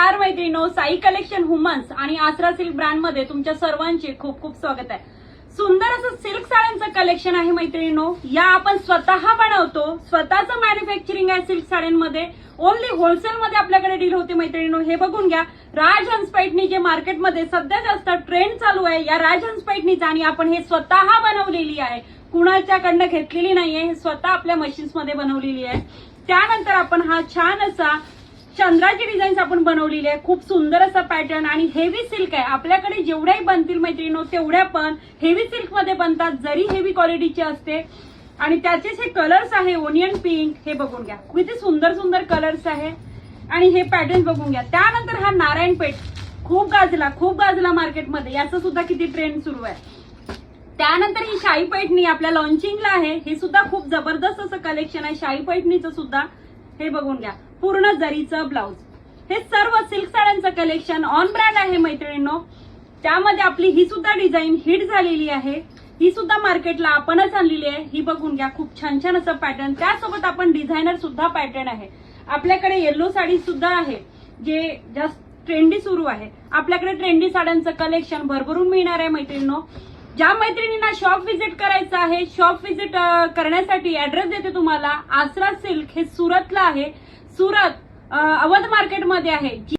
नमस्कार मैत्रिणींनो, Sai collection women's आणि आसरा सिल्क ब्रँड मध्ये तुमच्या सर्वांचे खूप खूप स्वागत आहे। सुंदर असं सिल्क साड्यांचं कलेक्शन आहे मैत्रिणींनो। या आपण स्वतः बनवतो, स्वतःचं मॅन्युफॅक्चरिंग आहे सिल्क साड्यांमध्ये। ओनली होलसेल मध्ये आपल्याकडे डील होते मैत्रिणींनो। हे बघून घ्या, राजहंस पैठणी जे मार्केटमध्ये सध्या जास्त ट्रेंड चालू आहे, या राजहंस पैठणीचा आणि आपण हे स्वतः बनवलेली आहे, कुणाच्याकडनं घेतलेली नाहीये, हे स्वतः आपल्या मशीन्स मध्ये बनवलेली आहे। त्यानंतर आपण हा छान असा चंद्राची डिझाईन्स आपण बनवलेली आहे, खूप सुंदर असा पॅटर्न आणि हेवी सिल्क आहे। आपल्याकडे जेवढ्याही बनतील मैत्रिणींनो तेवढ्या पण हेवी सिल्क मध्ये बनतात, जरी हेवी क्वालिटीचे असते। आणि त्याचेच हे कलर्स आहे ओनियन पिंक, हे बघून घ्या किती सुंदर सुंदर कलर्स आहे आणि हे पॅटर्न बघून घ्या। त्यानंतर हा नारायणपेठ खूप गाजला मार्केटमध्ये, याचं सुद्धा किती ट्रेंड सुरू आहे। त्यानंतर ही शाही पैठणी आपल्या लॉन्चिंगला आहे, हे सुद्धा खूप जबरदस्त असं कलेक्शन आहे शाही पैठणीचं सुद्धा। हे बघून घ्या, पूर्ण जरीचं ब्लाउज, हे सर्व सिल्क साड्यांचं कलेक्शन ऑन ब्रँड आहे मैत्रिणींनो। त्यामध्ये आपली ही सुद्धा डिझाईन हिट झालेली आहे, ही सुद्धा मार्केटला आपणच आणलेली आहे। ही बघून घ्या, खूप छान छान असं पॅटर्न, त्यासोबत आपण डिझायनर सुद्धा पॅटर्न आहे। आपल्याकडे येलो साडी सुद्धा आहे, जे जास्त ट्रेंडी सुरू आहे। आपल्याकडे ट्रेंडी साड्यांचं कलेक्शन भरभरून मिळणार आहे मैत्रिणींनो। ज्या मैत्रिणींना शॉप व्हिजिट करायचं आहे, शॉप व्हिजिट करण्यासाठी ऍड्रेस देते तुम्हाला। आसरा सिल्क हे सुरतला आहे, सुरत अवध मार्केटमध्ये आहे।